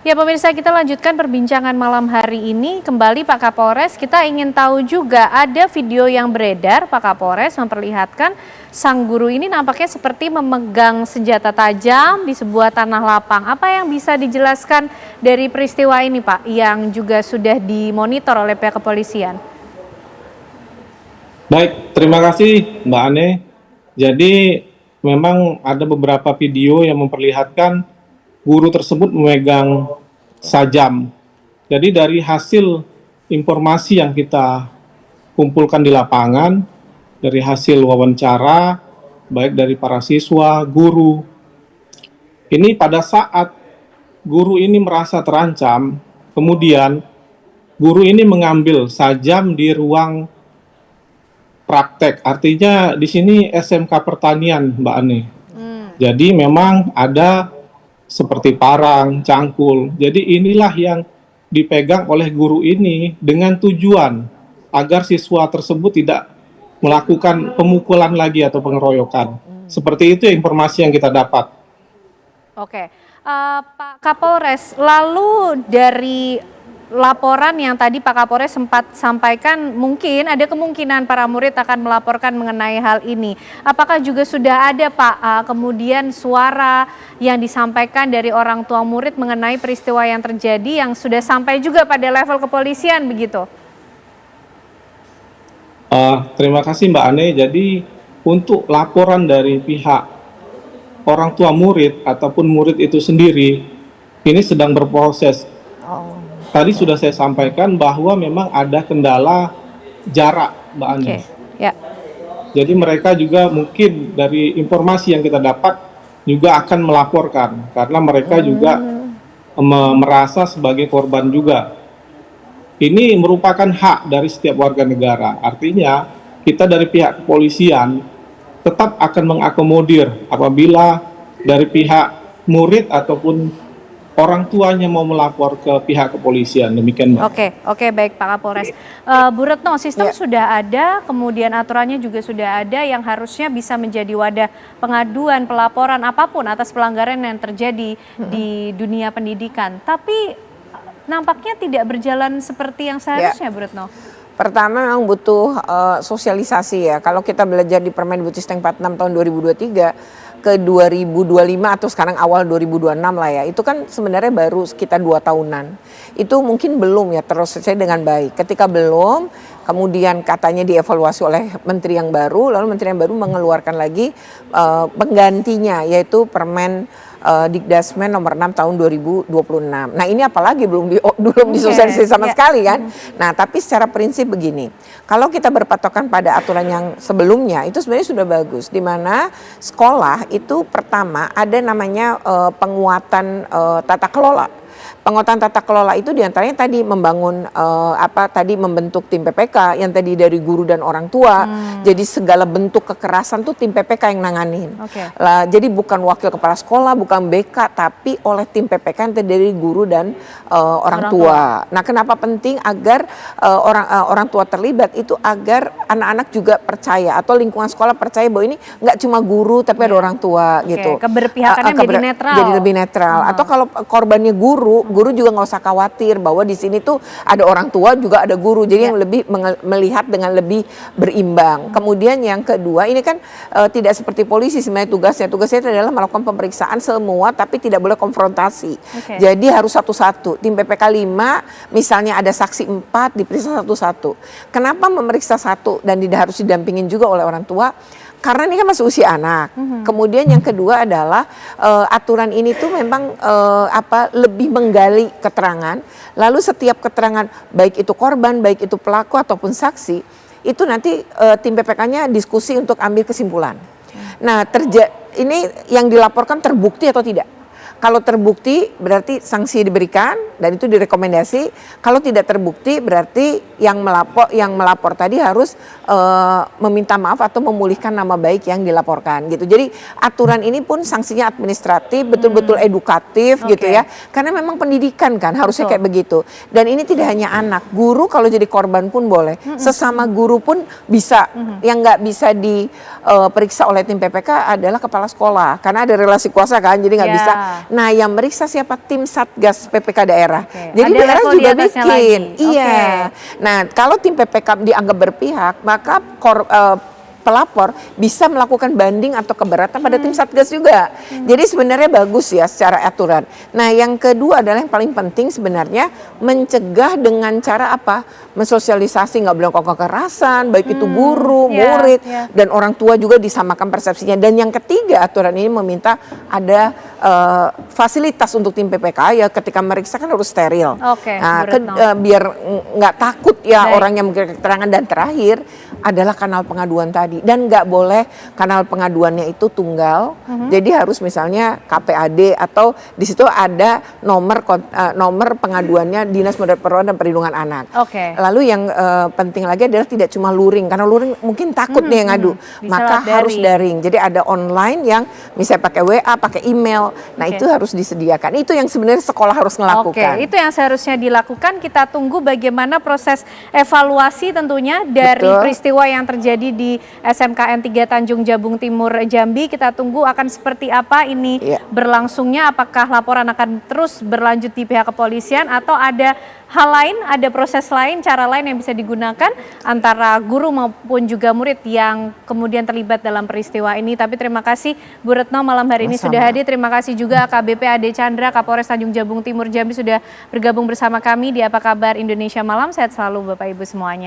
Ya pemirsa, kita lanjutkan perbincangan malam hari ini. Kembali Pak Kapolres, kita ingin tahu juga ada video yang beredar Pak Kapolres memperlihatkan sang guru ini nampaknya seperti memegang senjata tajam di sebuah tanah lapang. Apa yang bisa dijelaskan dari peristiwa ini Pak, yang juga sudah dimonitor oleh pihak kepolisian? Baik, terima kasih Mbak Ane. Jadi memang ada beberapa video yang memperlihatkan guru tersebut memegang sajam. Jadi dari hasil informasi yang kita kumpulkan di lapangan, dari hasil wawancara, baik dari para siswa, guru, ini pada saat guru ini merasa terancam, kemudian guru ini mengambil sajam di ruang praktek. Artinya di sini SMK Pertanian, Mbak Ani. Jadi memang ada seperti parang, cangkul. Jadi inilah yang dipegang oleh guru ini dengan tujuan agar siswa tersebut tidak melakukan pemukulan lagi atau pengeroyokan. Seperti itu informasi yang kita dapat. Oke, Pak Kapolres, lalu dari laporan yang tadi Pak Kapolres sempat sampaikan, mungkin ada kemungkinan para murid akan melaporkan mengenai hal ini. Apakah juga sudah ada Pak kemudian suara yang disampaikan dari orang tua murid mengenai peristiwa yang terjadi yang sudah sampai juga pada level kepolisian begitu? Terima kasih Mbak Ane. Jadi untuk laporan dari pihak orang tua murid ataupun murid itu sendiri ini sedang berproses. Tadi sudah saya sampaikan bahwa memang ada kendala jarak, Mbak Ani. Ya. Jadi mereka juga mungkin dari informasi yang kita dapat juga akan melaporkan karena mereka juga merasa sebagai korban juga. Ini merupakan hak dari setiap warga negara. Artinya kita dari pihak kepolisian tetap akan mengakomodir apabila dari pihak murid ataupun orang tuanya mau melapor ke pihak kepolisian, demikian Mbak. Oke, baik Pak Kapolres. Bu Retno, sistem sudah ada, kemudian aturannya juga sudah ada yang harusnya bisa menjadi wadah pengaduan, pelaporan apapun atas pelanggaran yang terjadi di dunia pendidikan. Tapi nampaknya tidak berjalan seperti yang seharusnya, Bu Retno. Pertama memang butuh sosialisasi ya. Kalau kita belajar di Permendikbudristek 46 tahun 2023 ke 2025 atau sekarang awal 2026 lah ya. Itu kan sebenarnya baru sekitar 2 tahunan. Itu mungkin belum ya terus selesai dengan baik. Ketika belum, kemudian katanya dievaluasi oleh menteri yang baru, lalu menteri yang baru mengeluarkan lagi penggantinya yaitu Permen Dikdasmen nomor 6 tahun 2026. Nah ini apalagi belum disosialisasi sama sekali kan. Nah tapi secara prinsip begini, kalau kita berpatokan pada aturan yang sebelumnya itu sebenarnya sudah bagus. Di mana sekolah itu pertama ada namanya penguatan tata kelola. Penguatan tata kelola itu diantaranya tadi membangun membentuk tim PPK yang tadi dari guru dan orang tua. Jadi segala bentuk kekerasan tuh tim PPK yang nanganin. Jadi bukan wakil kepala sekolah, bukan BK, tapi oleh tim PPK yang terdiri dari guru dan orang tua. Nah, kenapa penting agar orang tua terlibat itu agar anak-anak juga percaya atau lingkungan sekolah percaya bahwa ini nggak cuma guru tapi ada orang tua gitu. Keberpihakannya menjadi netral. Jadi lebih netral. Atau kalau korbannya guru juga nggak usah khawatir bahwa di sini tuh ada orang tua juga ada guru, jadi yang lebih melihat dengan lebih berimbang. Kemudian yang kedua ini kan tidak seperti polisi sebenarnya tugasnya adalah melakukan pemeriksaan semua tapi tidak boleh konfrontasi. Jadi harus satu-satu. Tim PPK 5 misalnya ada saksi 4 diperiksa satu-satu. Kenapa memeriksa satu dan tidak harus didampingin juga oleh orang tua? Karena ini kan masih usia anak. Kemudian yang kedua adalah aturan ini tuh memang lebih menggali keterangan. Lalu setiap keterangan baik itu korban, baik itu pelaku ataupun saksi, itu nanti tim PPK-nya diskusi untuk ambil kesimpulan. Nah, ini yang dilaporkan terbukti atau tidak? Kalau terbukti berarti sanksi diberikan dan itu direkomendasi. Kalau tidak terbukti berarti yang melapor tadi harus meminta maaf atau memulihkan nama baik yang dilaporkan gitu. Jadi aturan ini pun sanksinya administratif, betul-betul edukatif gitu ya. Karena memang pendidikan kan harusnya kayak begitu. Dan ini tidak hanya anak, guru kalau jadi korban pun boleh. Sesama guru pun bisa. Yang nggak bisa diperiksa oleh tim PPK adalah kepala sekolah karena ada relasi kuasa kan, jadi nggak bisa. Nah, yang meriksa siapa? Tim Satgas PPK daerah. Jadi Ada daerah level juga di atasnya bikin. lagi. Iya. Nah, kalau tim PPK dianggap berpihak, maka pelapor bisa melakukan banding atau keberatan pada tim Satgas juga. Jadi sebenarnya bagus ya secara aturan. Nah, yang kedua adalah yang paling penting sebenarnya mencegah dengan cara apa? Mensosialisasi, nggak bilang kekerasan, baik itu guru, murid, dan orang tua juga disamakan persepsinya. Dan yang ketiga aturan ini meminta ada fasilitas untuk tim PPK ya ketika meriksa kan harus steril. Nah, biar nggak takut ya orang yang memberikan keterangan. Dan terakhir adalah kanal pengaduan tadi. Dan nggak boleh kanal pengaduannya itu tunggal. Jadi harus misalnya KPAD atau di situ ada nomor pengaduannya Dinas Pemberdayaan dan Perlindungan Anak. Lalu yang penting lagi adalah tidak cuma luring, karena luring mungkin takut nih yang ngadu, maka harus daring. Jadi ada online yang misalnya pakai WA, pakai email. Nah itu harus disediakan. Itu yang sebenarnya sekolah harus melakukan. Itu yang seharusnya dilakukan. Kita tunggu bagaimana proses evaluasi tentunya dari peristiwa yang terjadi di SMKN 3 Tanjung Jabung Timur Jambi. Kita tunggu akan seperti apa ini berlangsungnya. Apakah laporan akan terus berlanjut di pihak kepolisian atau ada hal lain, ada proses lain, cara lain yang bisa digunakan antara guru maupun juga murid yang kemudian terlibat dalam peristiwa ini. Tapi terima kasih Bu Retno malam hari ini sudah hadir. Terima kasih juga AKBP Ade Chandra, Kapolres Tanjung Jabung Timur Jambi sudah bergabung bersama kami di Apa Kabar Indonesia Malam. Sehat selalu Bapak Ibu semuanya.